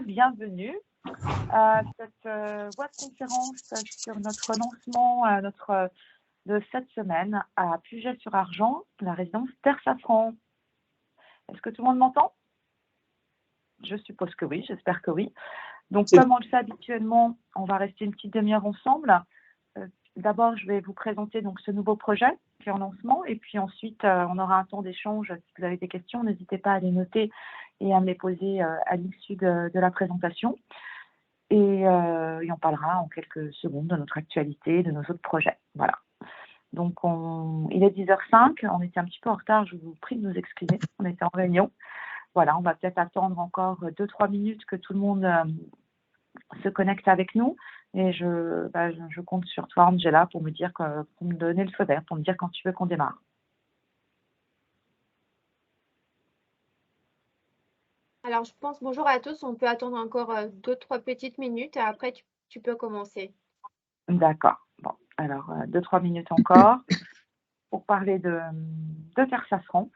bienvenue à cette web conférence sur notre lancement de cette semaine à Puget-sur-Argent, la résidence Terre Safran. Est-ce que tout le monde m'entend? Je suppose que oui, j'espère que oui. Donc, comme on le fait habituellement, on va rester une petite demi-heure ensemble. D'abord, je vais vous présenter donc ce nouveau projet qui est en lancement et puis ensuite, on aura un temps d'échange. Si vous avez des questions, n'hésitez pas à les noter et à me les poser à l'issue de la présentation. Et on parlera en quelques secondes de notre actualité, de nos autres projets. Voilà. Donc, il est 10h05, on était un petit peu en retard, je vous prie de nous excuser, on était en réunion. Voilà, on va peut-être attendre encore 2-3 minutes que tout le monde se connecte avec nous. Et je compte sur toi, Angela, pour me donner le feu vert, pour me dire quand tu veux qu'on démarre. Alors, je pense, bonjour à tous, on peut attendre encore 2-3 petites minutes et après tu peux commencer. D'accord. Bon, alors 2-3 minutes encore pour parler de Terre Safran.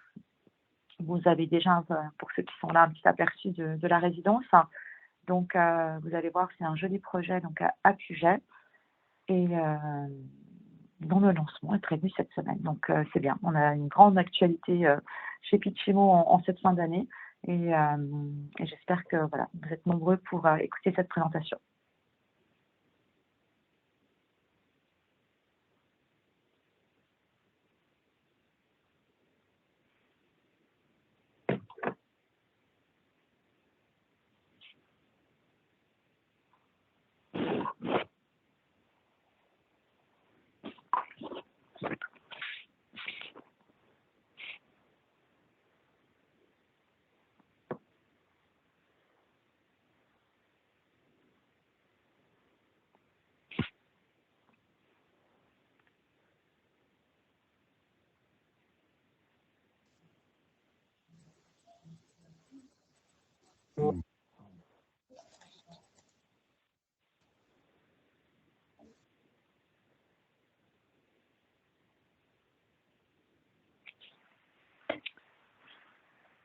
Vous avez déjà, pour ceux qui sont là, un petit aperçu de la résidence. Donc, vous allez voir, c'est un joli projet donc à Puget et dont le lancement est prévu cette semaine. Donc, c'est bien. On a une grande actualité chez Pitchimo en cette fin d'année et j'espère que voilà, vous êtes nombreux pour écouter cette présentation.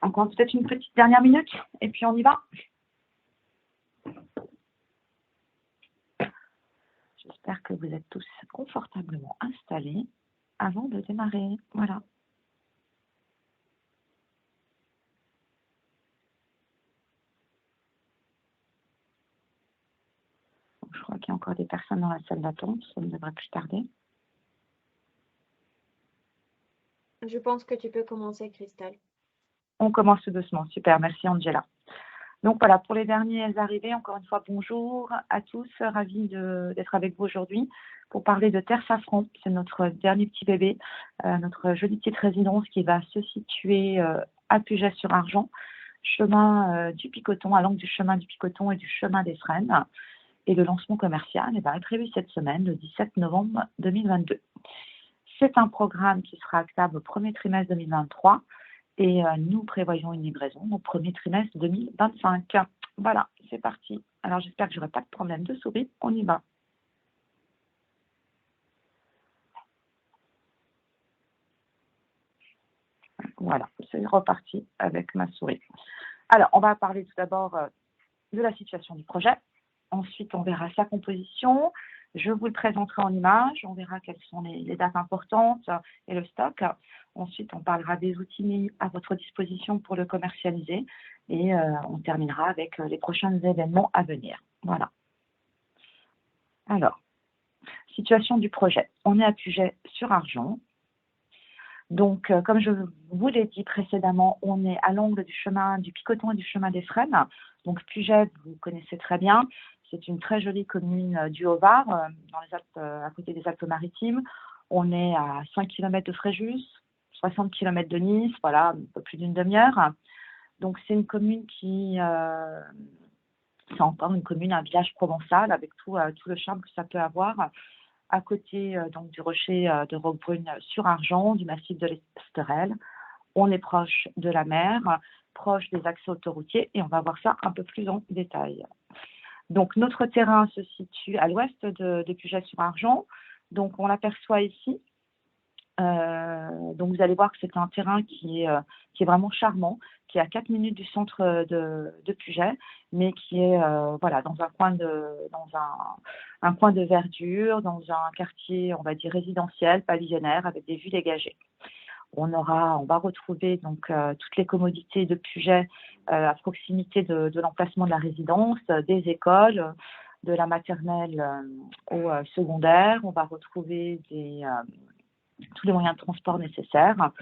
Encore peut-être une petite dernière minute et puis on y va. J'espère que vous êtes tous confortablement installés avant de démarrer. Voilà. Je crois qu'il y a encore des personnes dans la salle d'attente. Ça ne devrait plus tarder. Je pense que tu peux commencer, Christelle. On commence tout doucement. Super, merci Angela. Donc voilà, pour les derniers arrivés, encore une fois, bonjour à tous. Ravi d'être avec vous aujourd'hui pour parler de Terre Safran. C'est notre dernier petit bébé, notre jolie petite résidence qui va se situer à Puget-sur-Argent, chemin du Picoton, à l'angle du chemin du Picoton et du chemin des Frênes. Et le lancement commercial est prévu cette semaine, le 17 novembre 2022. C'est un programme qui sera actable au premier trimestre 2023 et nous prévoyons une livraison au premier trimestre 2025. Voilà, c'est parti. Alors, j'espère que je n'aurai pas de problème de souris. On y va. Voilà, c'est reparti avec ma souris. Alors, on va parler tout d'abord de la situation du projet. Ensuite, on verra sa composition. Je vous le présenterai en images. On verra quelles sont les dates importantes et le stock. Ensuite, on parlera des outils mis à votre disposition pour le commercialiser. Et on terminera avec les prochains événements à venir. Voilà. Alors, situation du projet. On est à Puget-sur-Argent. Donc, comme je vous l'ai dit précédemment, on est à l'angle du chemin du Picoton et du chemin des Frênes. Donc, Puget, vous connaissez très bien. C'est une très jolie commune du Haut-Var, dans les Alpes, à côté des Alpes-Maritimes. On est à 5 km de Fréjus, 60 km de Nice, voilà, un peu plus d'une demi-heure. Donc, c'est une commune c'est encore une commune, un village provençal, avec tout le charme que ça peut avoir. À côté donc du rocher de Roquebrune sur Argent, du massif de l'Esterel. On est proche de la mer, proche des accès autoroutiers et on va voir ça un peu plus en détail. Donc, notre terrain se situe à l'ouest de Puget-sur-Argent. Donc, on l'aperçoit ici. Donc, vous allez voir que c'est un terrain qui est vraiment charmant, qui est à 4 minutes du centre de Puget, mais qui est voilà, dans un coin de verdure, dans un quartier, on va dire, résidentiel, pavillonnaire, avec des vues dégagées. On va retrouver donc toutes les commodités de Puget à proximité de l'emplacement de la résidence, des écoles, de la maternelle au secondaire. On va retrouver tous les moyens de transport nécessaires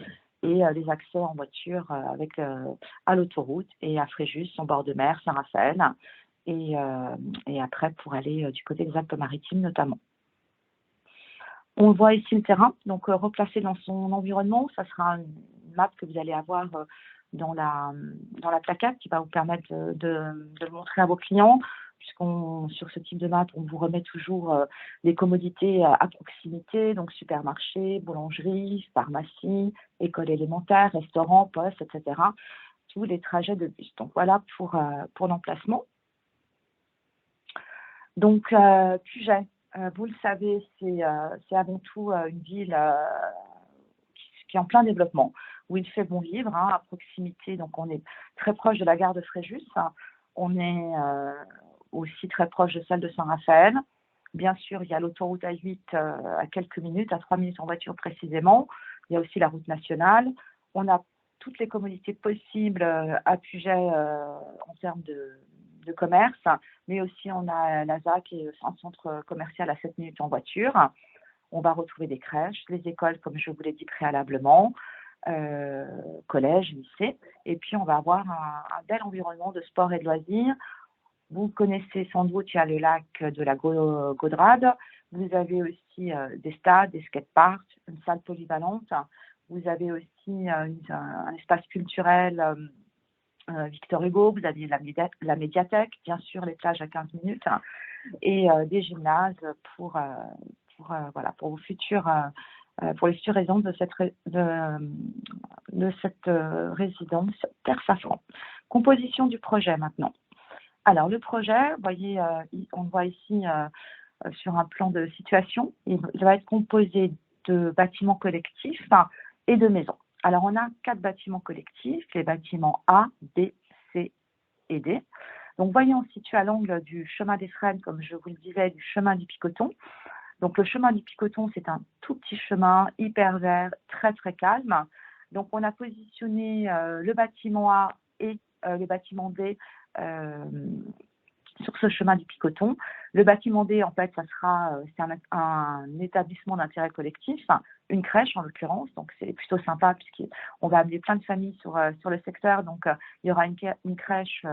et les accès en voiture à l'autoroute et à Fréjus, en bord de mer, Saint-Raphaël, et après pour aller du côté des Alpes-Maritimes notamment. On voit ici le terrain, donc replacé dans son environnement. Ça sera une map que vous allez avoir dans la plaquette qui va vous permettre de le montrer à vos clients, sur ce type de map, on vous remet toujours les commodités à proximité, donc supermarché, boulangerie, pharmacie, école élémentaire, restaurant, poste, etc. Tous les trajets de bus. Donc voilà pour l'emplacement. Donc Puget, vous le savez, c'est avant tout une ville qui est en plein développement, où il fait bon vivre, hein, à proximité. Donc on est très proche de la gare de Fréjus. On est aussi très proche de celle de Saint-Raphaël. Bien sûr, il y a l'autoroute A8 à quelques minutes, à 3 minutes en voiture précisément. Il y a aussi la route nationale. On a toutes les commodités possibles à Puget en termes de commerce, mais aussi on a la ZAC qui est un centre commercial à 7 minutes en voiture. On va retrouver des crèches, les écoles, comme je vous l'ai dit préalablement, collège, lycée. Et puis, on va avoir un bel environnement de sport et de loisirs. Vous connaissez sans doute, il y a le lac de la Gaudrade. Vous avez aussi des stades, des skateparks, une salle polyvalente. Vous avez aussi un espace culturel Victor Hugo. Vous avez la médiathèque, bien sûr, les plages à 15 minutes et des gymnases pour vos futurs pour les futures résidents de cette résidence Terre Safran. Composition du projet maintenant. Alors le projet, vous voyez, on le voit ici sur un plan de situation, il va être composé de bâtiments collectifs et de maisons. Alors on a 4 bâtiments collectifs, les bâtiments A, B, C et D. Donc voyons, on se situe à l'angle du chemin des Frênes, comme je vous le disais, du chemin du Picoton. Donc le chemin du Picoton, c'est un tout petit chemin, hyper vert, très très calme. Donc on a positionné le bâtiment A et le bâtiment D sur ce chemin du Picoton. Le bâtiment D, en fait, c'est un établissement d'intérêt collectif, une crèche en l'occurrence, donc c'est plutôt sympa puisqu'on va amener plein de familles sur le secteur, donc il y aura une crèche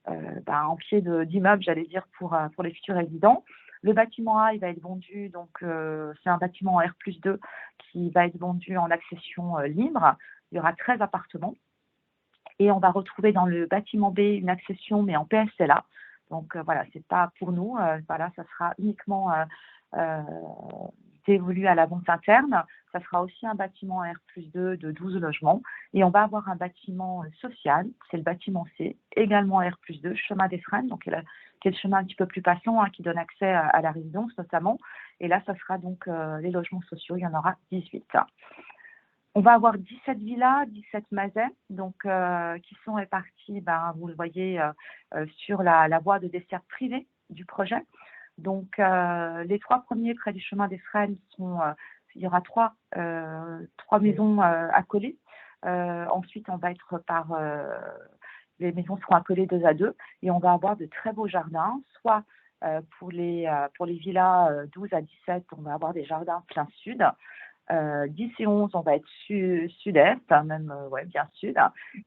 en pied d'immeuble, j'allais dire, pour les futurs résidents. Le bâtiment A, il va être vendu, donc c'est un bâtiment en R+2 qui va être vendu en accession libre. Il y aura 13 appartements. Et on va retrouver dans le bâtiment B une accession, mais en PSLA. Donc voilà, c'est pas pour nous. Voilà, ça sera uniquement dévolu à la vente interne. Ça sera aussi un bâtiment R+2 de 12 logements. Et on va avoir un bâtiment social, c'est le bâtiment C, également R+2, chemin des Frênes, donc qui est le chemin un petit peu plus passant, qui donne accès à la résidence notamment. Et là, ça sera donc les logements sociaux, il y en aura 18. On va avoir 17 villas, 17 masets, donc qui sont répartis, vous le voyez, sur la voie de dessert privée du projet. Donc, les 3 premiers près du chemin des Frênes il y aura 3 maisons accolées. Ensuite, on va être les maisons seront accolées 2 à 2 et on va avoir de très beaux jardins, soit pour les villas 12 à 17, on va avoir des jardins plein sud. 10 et 11, on va être sud-est, même bien sud.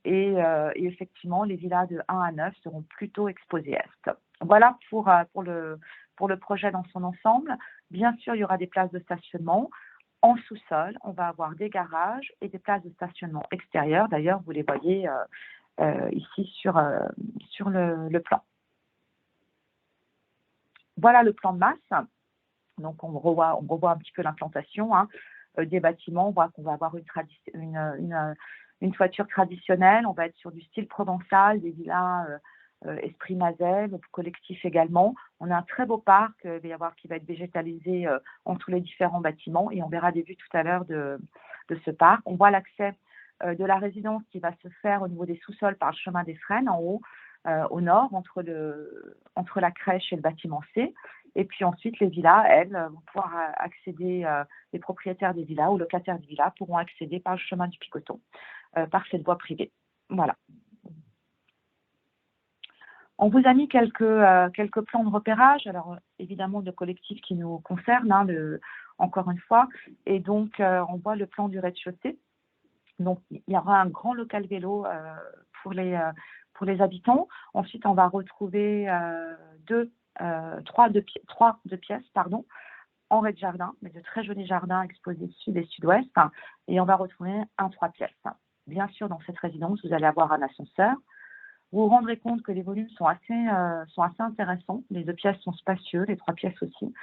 Et effectivement, les villas de 1 à 9 seront plutôt exposées est. Voilà pour le projet dans son ensemble. Bien sûr, il y aura des places de stationnement. En sous-sol, on va avoir des garages et des places de stationnement extérieures. D'ailleurs, vous les voyez ici sur le plan. Voilà le plan de masse. Donc, on revoit un petit peu l'implantation des bâtiments. On voit qu'on va avoir une toiture traditionnelle. On va être sur du style provençal, des villas Esprit Mazel, collectif également. On a un très beau parc qui va être végétalisé entre les différents bâtiments et on verra des vues tout à l'heure de ce parc. On voit l'accès de la résidence qui va se faire au niveau des sous-sols par le chemin des Frênes en haut, au nord, entre la crèche et le bâtiment C. Et puis ensuite, les villas, elles, vont pouvoir accéder, les propriétaires des villas ou locataires des villas pourront accéder par le chemin du Picoton, par cette voie privée. Voilà. On vous a mis quelques plans de repérage, alors évidemment de collectifs qui nous concernent, encore une fois, et donc on voit le plan du rez-de-chaussée. Donc il y aura un grand local vélo pour les habitants. Ensuite, on va retrouver trois pièces en rez-de-jardin, mais de très jolis jardins exposés sud et sud-ouest, et on va retrouver un 3 pièces. Bien sûr, dans cette résidence, vous allez avoir un ascenseur. Vous vous rendrez compte que les volumes sont assez intéressants. Les 2 pièces sont spacieux, les 3 pièces aussi.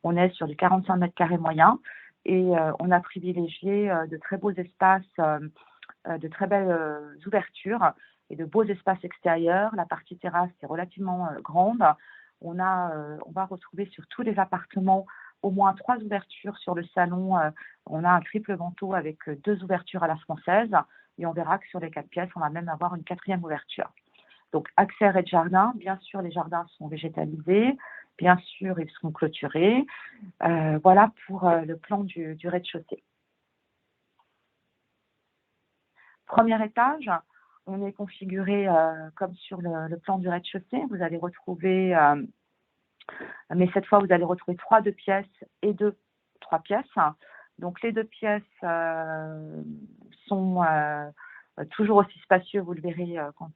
On est sur du 45 mètres carrés moyen et on a privilégié de très beaux espaces, de très belles ouvertures et de beaux espaces extérieurs. La partie terrasse est relativement grande. On va retrouver sur tous les appartements au moins 3 ouvertures sur le salon. On a un triple vantaux avec 2 ouvertures à la française et on verra que sur les 4 pièces, on va même avoir une 4e ouverture. Donc, accès rez-de-jardin, bien sûr, les jardins sont végétalisés, bien sûr, ils seront clôturés. Voilà pour le plan du rez-de-chaussée. Premier étage, on est configuré comme sur le plan du rez-de-chaussée. Vous allez retrouver, mais cette fois, vous allez retrouver 3 2 pièces et 2 3 pièces. Donc, les 2 pièces sont toujours aussi spacieux, vous le verrez quand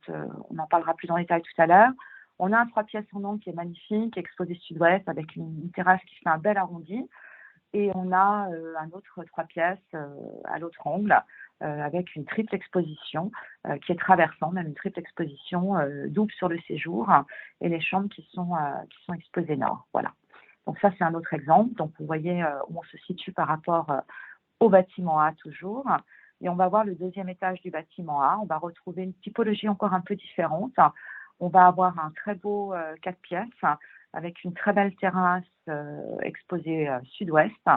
on en parlera plus en détail tout à l'heure. On a un 3 pièces en angle qui est magnifique, exposé sud-ouest avec une terrasse qui fait un bel arrondi. Et on a un autre 3 pièces à l'autre angle avec une triple exposition qui est traversant, même une triple exposition double sur le séjour et les chambres qui sont exposées nord. Voilà. Donc ça, c'est un autre exemple. Donc vous voyez où on se situe par rapport au bâtiment A toujours. Et on va voir le 2e étage du bâtiment A. On va retrouver une typologie encore un peu différente. On va avoir un très beau 4 pièces avec une très belle terrasse exposée sud-ouest.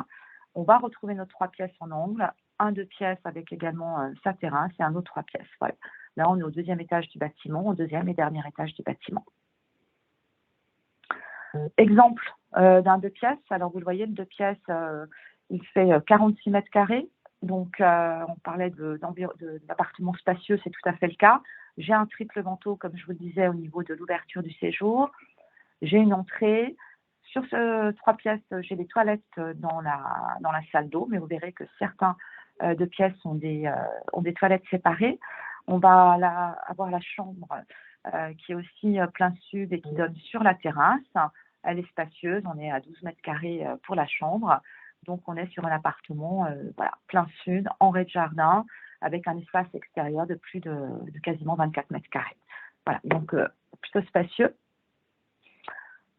On va retrouver notre 3 pièces en angle, un 2 pièces avec également sa terrasse et un autre 3 pièces. Voilà. Là, on est au 2e étage du bâtiment, au 2e et dernier étage du bâtiment. Exemple d'un 2 pièces. Alors, vous le voyez, le 2 pièces, il fait 46 mètres carrés. Donc, on parlait d'appartements spacieux, c'est tout à fait le cas. J'ai un triple vantaux, comme je vous le disais, au niveau de l'ouverture du séjour. J'ai une entrée. Sur ce 3 pièces, j'ai des toilettes dans la salle d'eau, mais vous verrez que certains 2 pièces ont des toilettes séparées. On va avoir la chambre qui est aussi plein sud et qui donne sur la terrasse. Elle est spacieuse, on est à 12 mètres carrés pour la chambre. Donc, on est sur un appartement plein sud, en rez-de-jardin, avec un espace extérieur de plus de quasiment 24 mètres carrés. Voilà, donc plutôt spacieux.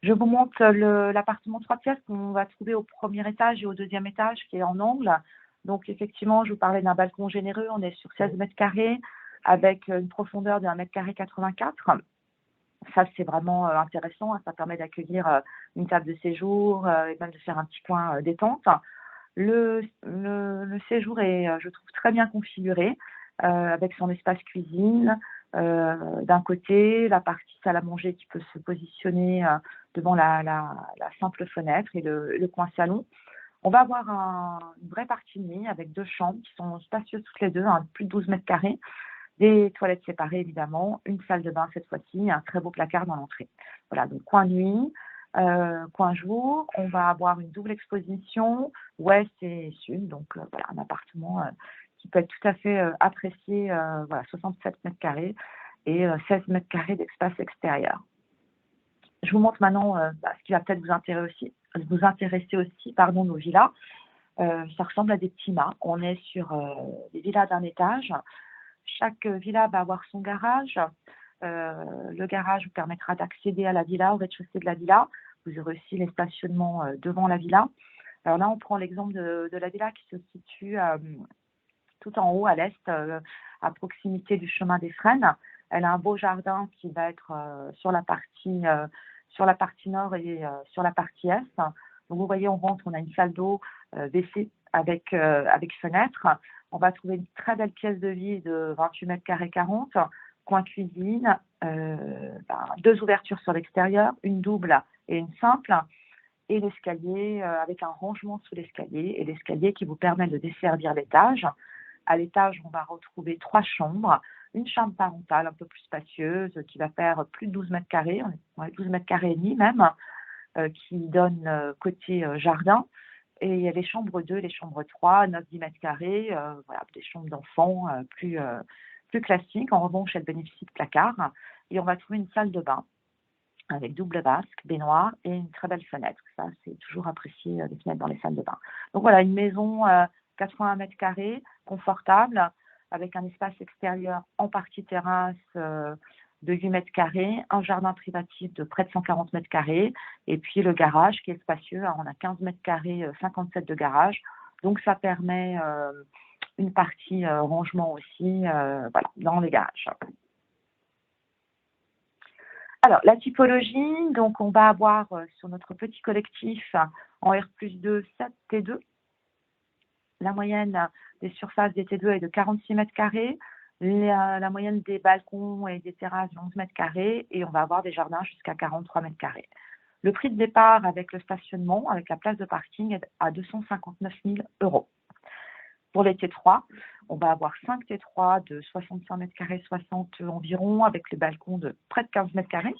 Je vous montre l'appartement 3 pièces qu'on va trouver au 1er étage et au 2e étage qui est en angle. Donc, effectivement, je vous parlais d'un balcon généreux. On est sur 16 mètres carrés avec une profondeur de 1,84 m. Ça, c'est vraiment intéressant. Ça permet d'accueillir une table de séjour et même de faire un petit coin détente. Le séjour est, je trouve, très bien configuré avec son espace cuisine. D'un côté, la partie salle à manger qui peut se positionner devant la simple fenêtre et le coin salon. On va avoir une vraie partie de nuit avec 2 chambres qui sont spacieuses toutes les deux, plus de 12 mètres carrés. Des toilettes séparées, évidemment, une salle de bain cette fois-ci, un très beau placard dans l'entrée. Voilà, donc coin nuit, coin jour. On va avoir une double exposition, ouest et sud. Donc, voilà, un appartement qui peut être tout à fait apprécié, 67 mètres carrés et 16 mètres carrés d'espace extérieur. Je vous montre maintenant ce qui va peut-être vous intéresser aussi, nos villas. Ça ressemble à des petits mâts. On est sur des villas d'un étage. Chaque villa va avoir son garage. Le garage vous permettra d'accéder à la villa, au rez-de-chaussée de la villa. Vous aurez aussi les stationnements devant la villa. Alors là, on prend l'exemple de la villa qui se situe tout en haut, à l'est, à proximité du chemin des Frênes. Elle a un beau jardin qui va être sur la partie nord et sur la partie est. Donc, vous voyez, on rentre, on a une salle d'eau WC avec fenêtre. On va trouver une très belle pièce de vie de 28 mètres carrés 40, coin cuisine, 2 ouvertures sur l'extérieur, une double et une simple, et l'escalier avec un rangement sous l'escalier, et l'escalier qui vous permet de desservir l'étage. À l'étage, on va retrouver 3 chambres, une chambre parentale un peu plus spacieuse qui va faire plus de 12 mètres carrés, 12 mètres carrés et demi même, qui donne côté jardin. Et il y a les chambres 2, les chambres 3, 9-10 mètres carrés, voilà, des chambres d'enfants plus classiques. En revanche, elles bénéficient de placards. Et on va trouver une salle de bain avec double vasque, baignoire et une très belle fenêtre. Ça, c'est toujours apprécié, les fenêtres dans les salles de bain. Donc voilà, une maison 81 mètres carrés, confortable, avec un espace extérieur en partie terrasse de 8 mètres carrés, un jardin privatif de près de 140 mètres carrés, et puis le garage qui est spacieux. Alors, on a 15 mètres carrés, 57 de garage. Donc, ça permet une partie rangement aussi voilà, dans les garages. Alors, la typologie, donc on va avoir sur notre petit collectif en R+2, 7 T2. La moyenne des surfaces des T2 est de 46 mètres carrés. La moyenne des balcons et des terrasses de 11 mètres carrés. Et on va avoir des jardins jusqu'à 43 mètres carrés. Le prix de départ avec le stationnement, avec la place de parking, est à 259 000 €. Pour les T3, on va avoir 5 T3 de 65 mètres carrés, 60 environ, avec le balcon de près de 15 mètres carrés.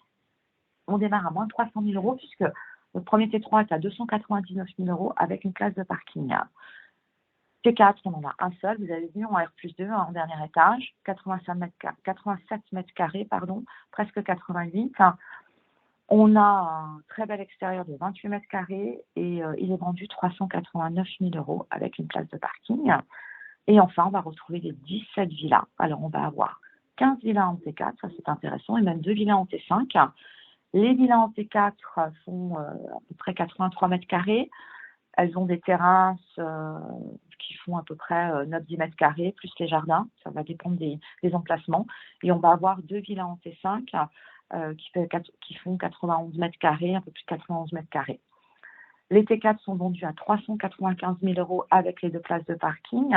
On démarre à moins de 300 000 € puisque le premier T3 est à 299 000 € avec une place de parking. T4, on en a un seul, vous avez vu, en R+2, en dernier étage, 87 mètres carrés, presque 88. On a un très bel extérieur de 28 mètres carrés et il est vendu 389 000 € avec une place de parking. Et enfin, on va retrouver les 17 villas. Alors, on va avoir 15 villas en T4, ça c'est intéressant, et même 2 villas en T5. Les villas en T4 font à peu près 83 mètres carrés. Elles ont des terrasses qui font à peu près 9-10 mètres carrés, plus les jardins. Ça va dépendre des emplacements. Et on va avoir 2 villas en T5 qui font 91 mètres carrés, un peu plus de 91 mètres carrés. Les T4 sont vendus à 395 000 € avec les 2 places de parking.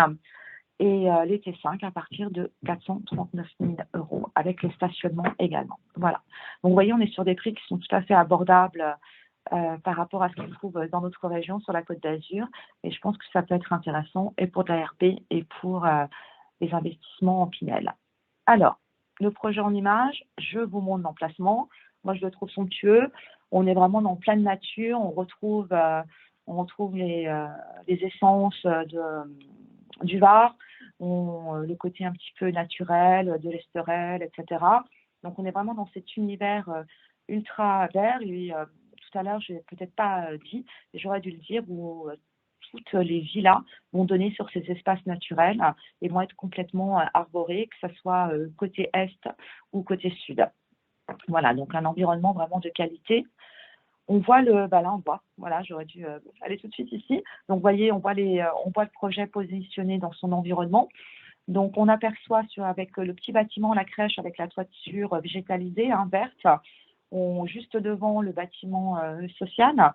Et les T5 à partir de 439 000 € avec les stationnements également. Voilà. Donc, vous voyez, on est sur des prix qui sont tout à fait abordables par rapport à ce qu'on trouve dans notre région, sur la Côte d'Azur. Et je pense que ça peut être intéressant et pour de l'ARP et pour les investissements en Pinel. Alors, le projet en image, je vous montre l'emplacement. Moi, je le trouve somptueux. On est vraiment dans pleine nature. On retrouve les essences du Var, le côté un petit peu naturel, de l'Esterel, etc. Donc, on est vraiment dans cet univers ultra vert. Et tout à l'heure, je n'ai peut-être pas dit, et j'aurais dû le dire, où toutes les villas vont donner sur ces espaces naturels et vont être complètement arborées, que ce soit côté est ou côté sud. Voilà, donc un environnement vraiment de qualité. On voit là on voit, voilà, j'aurais dû aller tout de suite ici. Donc, vous voyez, on voit le projet positionné dans son environnement. Donc, on aperçoit avec le petit bâtiment, la crèche avec la toiture végétalisée, verte, juste devant le bâtiment social.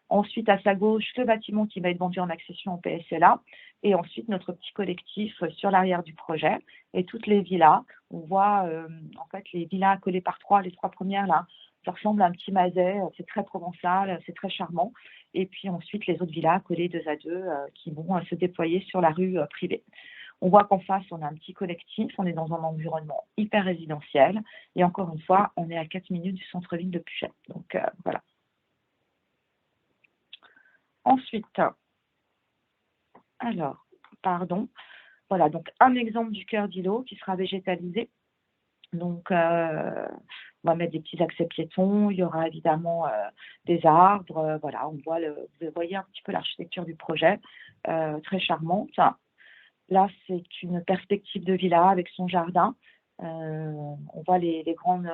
Ensuite, à sa gauche, le bâtiment qui va être vendu en accession au PSLA. Et ensuite, notre petit collectif sur l'arrière du projet. Et toutes les villas, on voit en fait les villas collées par 3, les 3 premières là, ça ressemble à un petit mazet, c'est très provençal, c'est très charmant. Et puis ensuite, les autres villas collées 2 à 2 qui vont se déployer sur la rue privée. On voit qu'en face, on a un petit collectif, on est dans un environnement hyper résidentiel. Et encore une fois, on est à 4 minutes du centre-ville de Puget. Donc voilà. Ensuite, voilà, donc un exemple du cœur d'îlot qui sera végétalisé. Donc, on va mettre des petits accès piétons, il y aura évidemment des arbres, voilà, vous voyez un petit peu l'architecture du projet, très charmante. Là, c'est une perspective de villa avec son jardin. On voit les grandes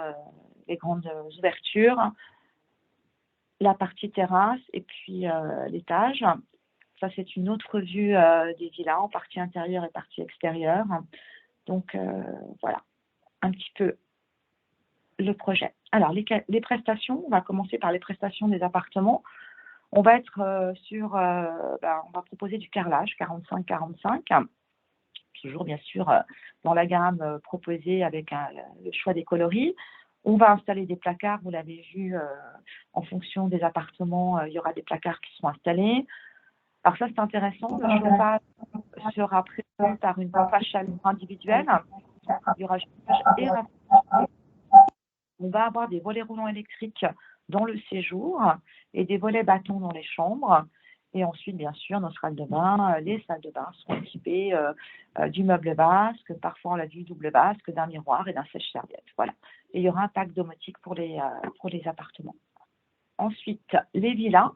ouvertures, la partie terrasse et puis l'étage. Ça, c'est une autre vue des villas en partie intérieure et partie extérieure. Donc, voilà, un petit peu le projet. Alors, les prestations, on va commencer par les prestations des appartements. On va être on va proposer du carrelage 45-45, toujours bien sûr dans la gamme proposée avec le choix des coloris. On va installer des placards, vous l'avez vu, en fonction des appartements, il y aura des placards qui seront installés. Alors ça, c'est intéressant, le chauffage sera prévu par une pompe à chaleur individuelle. Il y aura chauffage et rafraîchissement. On va avoir des volets roulants électriques dans le séjour et des volets bâtons dans les chambres. Et ensuite, bien sûr, nos salles de bain, les salles de bain seront équipées du meuble basque, parfois on l'a vu double basque, d'un miroir et d'un sèche-serviette. Voilà. Et il y aura un pack domotique pour les appartements. Ensuite, les villas.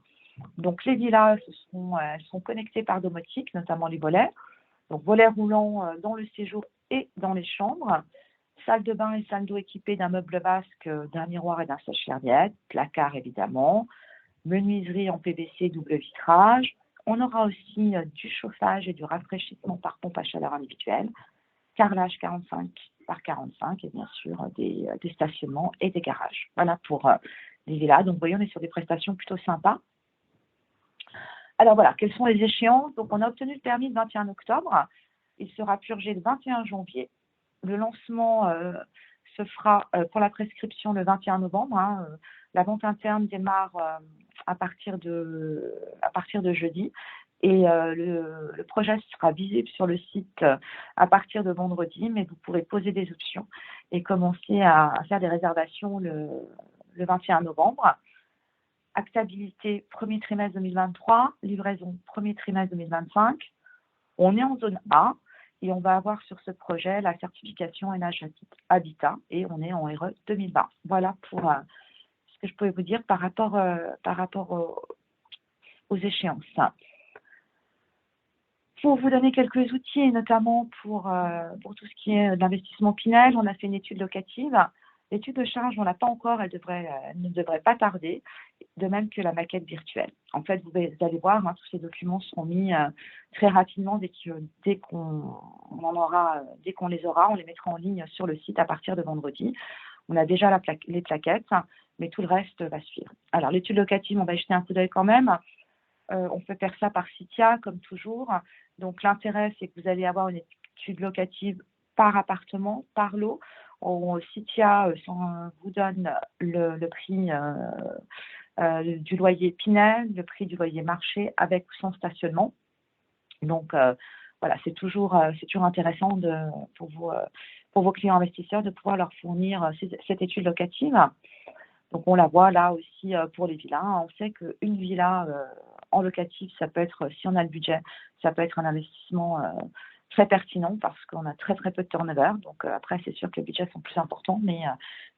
Donc, les villas, elles sont connectées par domotique, notamment les volets. Donc, volets roulants dans le séjour et dans les chambres. Salle de bain et salle d'eau équipées d'un meuble basque, d'un miroir et d'un sèche-serviette, placard évidemment, menuiserie en PVC double vitrage. On aura aussi du chauffage et du rafraîchissement par pompe à chaleur individuelle, carrelage 45 par 45 et bien sûr des stationnements et des garages. Voilà pour les villas. Donc vous voyez, on est sur des prestations plutôt sympas. Alors voilà, quelles sont les échéances? Donc on a obtenu le permis le 21 octobre. Il sera purgé le 21 janvier. Le lancement se fera pour la prescription le 21 novembre. La vente interne démarre à partir de jeudi. Et le projet sera visible sur le site à partir de vendredi, mais vous pourrez poser des options et commencer à faire des réservations le 21 novembre. Actabilité premier trimestre 2023, livraison premier trimestre 2025. On est en zone A. Et on va avoir sur ce projet la certification NH Habitat et on est en RE 2020. Voilà pour ce que je pouvais vous dire par rapport aux échéances. Pour vous donner quelques outils, et notamment pour tout ce qui est l'investissement Pinel, on a fait une étude locative. L'étude de charge, on ne l'a pas encore, elle ne devrait pas tarder, de même que la maquette virtuelle. En fait, vous allez voir, tous ces documents seront mis très rapidement dès qu'on les aura, on les mettra en ligne sur le site à partir de vendredi. On a déjà les plaquettes, mais tout le reste va suivre. Alors, l'étude locative, on va y jeter un coup d'œil quand même. On peut faire ça par Citia, comme toujours. Donc, l'intérêt, c'est que vous allez avoir une étude locative par appartement, par lot. Citia vous donne le prix du loyer Pinel, le prix du loyer marché avec ou sans stationnement. Donc, voilà, c'est toujours intéressant pour vos clients investisseurs de pouvoir leur fournir cette étude locative. Donc, on la voit là aussi pour les villas. On sait qu'une villa en locatif, ça peut être, si on a le budget, ça peut être un investissement très pertinent parce qu'on a très, très peu de turnover. Donc, après, c'est sûr que les budgets sont plus importants, mais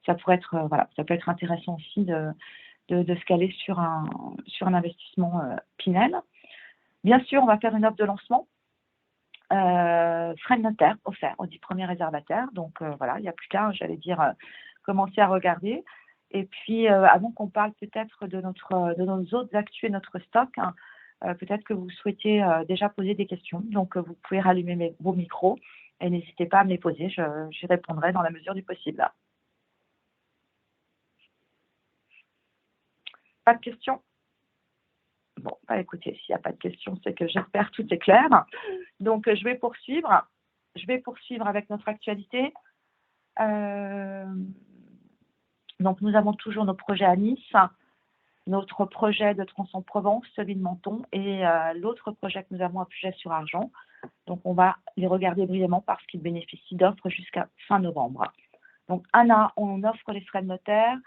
ça peut être intéressant aussi de se caler sur un investissement Pinel. Bien sûr, on va faire une offre de lancement. Frais de notaire offerts aux 10 premiers réservataires. Donc, voilà, il n'y a plus qu'à, j'allais dire, commencer à regarder. Et puis, avant qu'on parle peut-être de nos autres actus et notre stock, peut-être que vous souhaitez déjà poser des questions. Donc, vous pouvez rallumer vos micros et n'hésitez pas à me les poser. J'y répondrai dans la mesure du possible. Pas de questions? Bon, écoutez, s'il n'y a pas de questions, c'est que j'espère tout est clair. Donc, je vais poursuivre. Je vais poursuivre avec notre actualité. Donc, nous avons toujours nos projets à Nice, notre projet de Trans-en-Provence, celui de Menton, et l'autre projet que nous avons à Puget-sur-Argent. Donc, on va les regarder brièvement parce qu'ils bénéficient d'offres jusqu'à fin novembre. Donc, Anna, on offre les frais de notaire.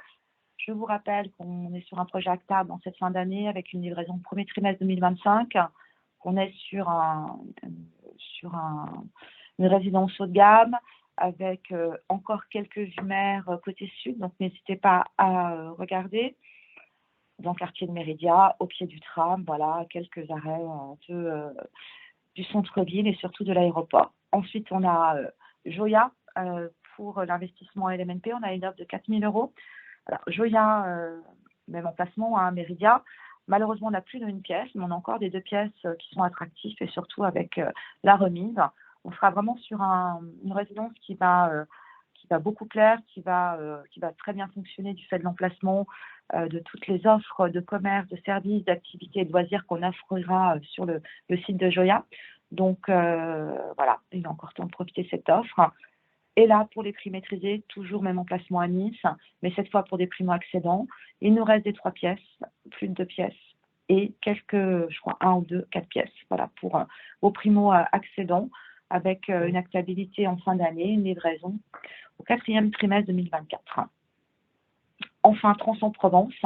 Je vous rappelle qu'on est sur un projet actable en cette fin d'année avec une livraison premier trimestre 2025. On est sur une résidence haut de gamme avec encore quelques vues mer côté sud. Donc, n'hésitez pas à regarder. Dans le quartier de Méridia, au pied du tram, voilà, quelques arrêts du centre-ville et surtout de l'aéroport. Ensuite, on a Joya pour l'investissement LMNP. On a une offre de 4 000 €. Alors, Joya, même emplacement à Méridia. Malheureusement, on n'a plus d'une pièce, mais on a encore des 2 pièces qui sont attractives et surtout avec la remise. On sera vraiment sur une résidence qui va va beaucoup plaire, qui va très bien fonctionner du fait de l'emplacement, de toutes les offres de commerce, de services, d'activités et de loisirs qu'on offrira sur le site de Joya. Donc, voilà, il est encore temps de profiter de cette offre. Et là, pour les prix maîtrisés, toujours même emplacement à Nice, mais cette fois pour des primo-accédants. Il nous reste des 3 pièces, plus de 2 pièces, et quelques, je crois, 1 ou 2, 4 pièces. Voilà, pour vos primo-accédants, avec une actabilité en fin d'année, une livraison au 4e trimestre 2024. Enfin, Trans-en-Provence,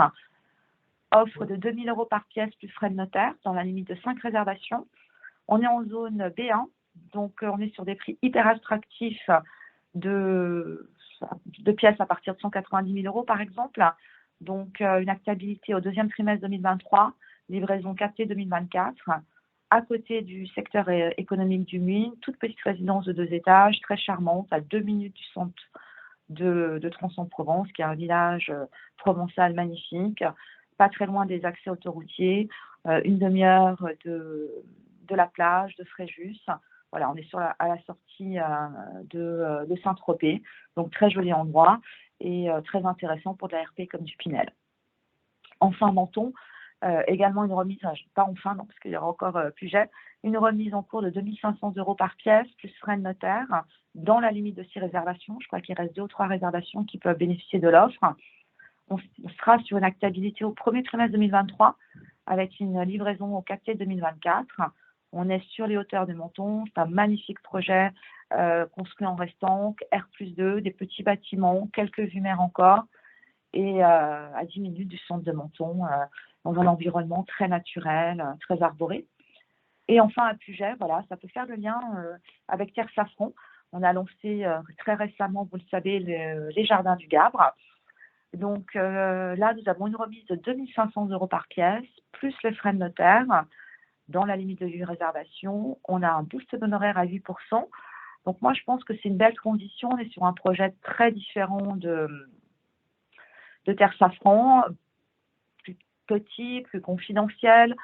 offre de 2 000 € par pièce plus frais de notaire, dans la limite de 5 réservations. On est en zone B1, donc on est sur des prix hyper attractifs de pièces à partir de 190 000 € par exemple. Donc une actabilité au 2e trimestre 2023, livraison 4T 2024, à côté du secteur économique du Mine, toute petite résidence de 2 étages, très charmante, à 2 minutes du centre de Trans-en-Provence, qui est un village provençal magnifique, pas très loin des accès autoroutiers, une demi-heure de la plage de Fréjus. Voilà, on est à la sortie de Saint-Tropez, donc très joli endroit et très intéressant pour de la RP comme du Pinel. Enfin, Menton, également une remise, pas enfin, non, parce qu'il y aura encore Puget, une remise en cours de 2 500 € par pièce, plus frais de notaire, dans la limite de 6 réservations. Je crois qu'il reste 2 ou 3 réservations qui peuvent bénéficier de l'offre. On sera sur une actabilité au 1er trimestre 2023, avec une livraison au 4T 2024. On est sur les hauteurs de Menton. C'est un magnifique projet construit en restant, R+2, des petits bâtiments, quelques vues mer encore, et à 10 minutes du centre de Menton, dans un environnement très naturel, très arboré. Et enfin, à Puget, voilà, ça peut faire le lien avec Terre Safran. On a lancé très récemment, vous le savez, les Jardins du Gabre. Donc là, nous avons une remise de 2 500 € par pièce, plus les frais de notaire, dans la limite de 8 réservations. On a un boost d'honoraires à 8%. Donc moi, je pense que c'est une belle transition. On est sur un projet très différent de Terre Safran, plus petit, plus confidentiel.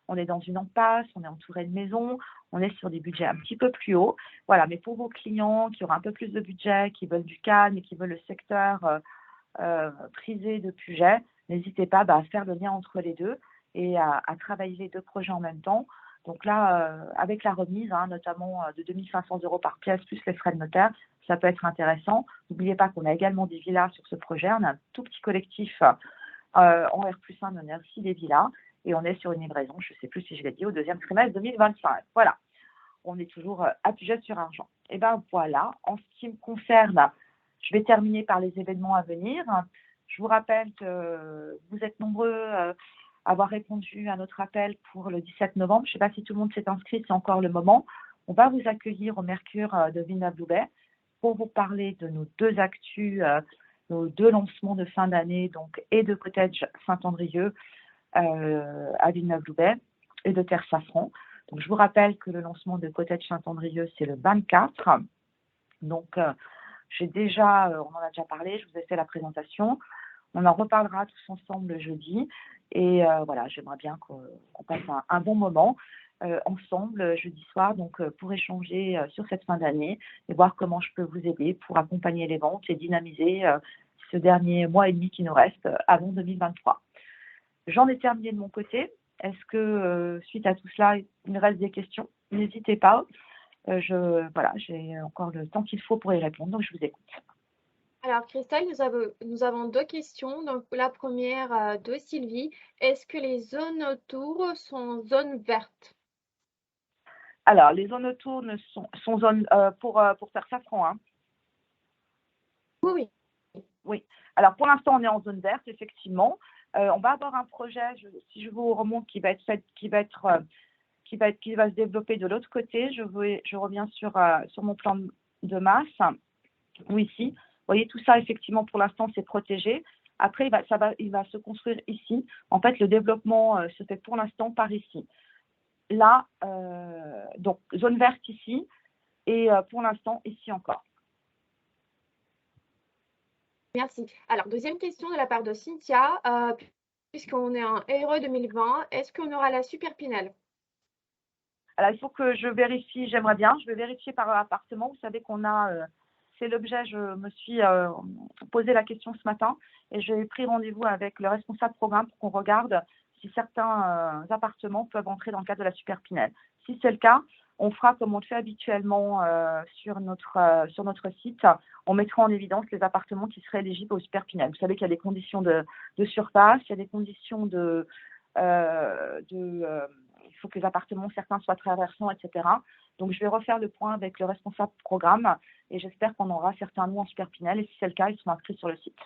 On est dans une impasse, on est entouré de maisons, on est sur des budgets un petit peu plus hauts. Voilà, mais pour vos clients qui auront un peu plus de budget, qui veulent du calme et qui veulent le secteur prisé de Puget, n'hésitez pas à faire le lien entre les deux et à travailler les 2 projets en même temps. Donc là, avec la remise, notamment de 2 500 € par pièce, plus les frais de notaire, ça peut être intéressant. N'oubliez pas qu'on a également des villas sur ce projet. On a un tout petit collectif en R+1, on a aussi des villas. Et on est sur une livraison, je ne sais plus si je l'ai dit, au 2e trimestre 2025. Voilà, on est toujours à Puget-sur-Argent. Et bien voilà, en ce qui me concerne, je vais terminer par les événements à venir. Je vous rappelle que vous êtes nombreux à avoir répondu à notre appel pour le 17 novembre. Je ne sais pas si tout le monde s'est inscrit, c'est encore le moment. On va vous accueillir au Mercure de Villeneuve-Loubet pour vous parler de nos 2 actus, nos 2 lancements de fin d'année, donc, et de Cottage Saint-Andrieux à Villeneuve-Loubet et de Terre Safran. Donc, je vous rappelle que le lancement de Cottage Saint-Andrieux, c'est le 24. Donc, on en a déjà parlé, je vous ai fait la présentation. On en reparlera tous ensemble le jeudi. Et voilà, j'aimerais bien qu'on passe un bon moment ensemble jeudi soir, donc pour échanger sur cette fin d'année et voir comment je peux vous aider pour accompagner les ventes et dynamiser ce dernier mois et demi qui nous reste avant 2023. J'en ai terminé de mon côté. Est-ce que suite à tout cela, il me reste des questions? N'hésitez pas. J'ai encore le temps qu'il faut pour y répondre, donc je vous écoute. Alors, Christelle, nous avons 2 questions. Donc, la première de Sylvie. Est-ce que les zones autour sont zones vertes? Alors, les zones autour sont zones pour Terre Safran. Oui. Oui. Alors, pour l'instant, on est en zone verte, effectivement. On va avoir un projet, si je vous remonte, qui va se développer de l'autre côté. Je reviens sur mon plan de masse, ou ici. Vous voyez, tout ça, effectivement, pour l'instant, c'est protégé. Après, il va se construire ici. En fait, le développement se fait pour l'instant par ici. Là, donc, zone verte ici, et pour l'instant, ici encore. Merci. Alors, deuxième question de la part de Cynthia. Puisqu'on est en RE 2020, est-ce qu'on aura la Super Pinel? Alors, il faut que je vérifie, j'aimerais bien, je vais vérifier par appartement. Vous savez qu'on a c'est l'objet, je me suis posé la question ce matin et j'ai pris rendez-vous avec le responsable programme pour qu'on regarde si certains appartements peuvent entrer dans le cadre de la Super Pinel. Si c'est le cas, on fera comme on le fait habituellement sur notre site. On mettra en évidence les appartements qui seraient éligibles au Super Pinel. Vous savez qu'il y a des conditions de surface, il y a des conditions il faut que les appartements, certains soient traversants, etc. Donc, je vais refaire le point avec le responsable programme et j'espère qu'on aura certains noms en Super Pinel. Et si c'est le cas, ils sont inscrits sur le site.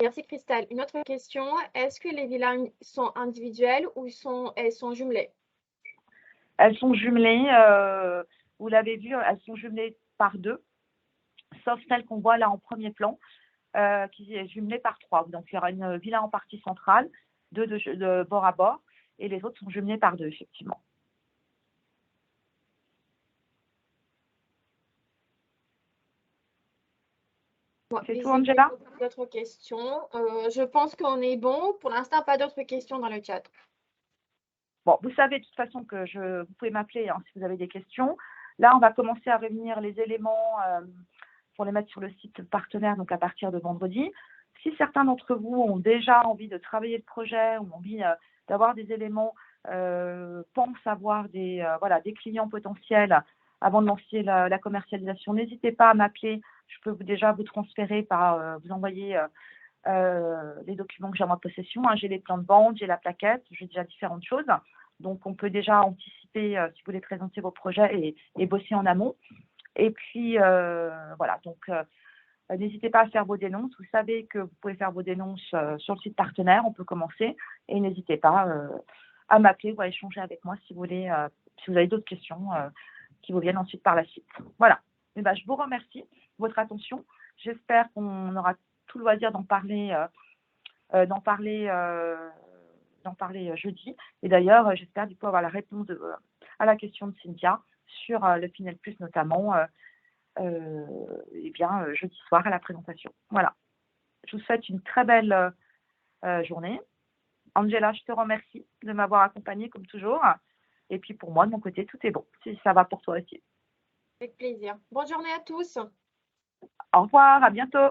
Merci Christelle. Une autre question, est-ce que les villas sont individuelles ou elles sont jumelées? Elles sont jumelées, vous l'avez vu, elles sont jumelées par 2, sauf celle qu'on voit là en premier plan, qui est jumelée par 3. Donc, il y aura une villa en partie centrale, 2 de bord à bord, et les autres sont jumelées par 2, effectivement. Bon, c'est tout, Angela? D'autres questions? Je pense qu'on est bon. Pour l'instant, pas d'autres questions dans le chat. Bon, vous savez de toute façon que vous pouvez m'appeler hein, si vous avez des questions. Là, on va commencer à réunir les éléments pour les mettre sur le site partenaire, donc à partir de vendredi. Si certains d'entre vous ont déjà envie de travailler le projet ou ont envie d'avoir des éléments, pensent avoir des clients potentiels avant de lancer la commercialisation, n'hésitez pas à m'appeler. Je peux déjà vous transférer vous envoyer les documents que j'ai en ma possession. Hein. J'ai les plans de vente, j'ai la plaquette, j'ai déjà différentes choses. Donc, on peut déjà anticiper si vous voulez présenter vos projets et bosser en amont. Et puis, voilà. Donc, n'hésitez pas à faire vos dénonces. Vous savez que vous pouvez faire vos dénonces sur le site partenaire. On peut commencer. Et n'hésitez pas à m'appeler ou à échanger avec moi si vous voulez, si vous avez d'autres questions qui vous viennent ensuite par la suite. Voilà. Et ben, je vous remercie de votre attention. J'espère qu'on aura tout le loisir d'en parler jeudi. Et d'ailleurs, j'espère du coup avoir la réponse à la question de Cynthia sur le Pinel Plus notamment jeudi soir à la présentation. Voilà. Je vous souhaite une très belle journée. Angela, je te remercie de m'avoir accompagnée comme toujours. Et puis pour moi, de mon côté, tout est bon. Si ça va pour toi aussi. Avec plaisir. Bonne journée à tous. Au revoir, à bientôt.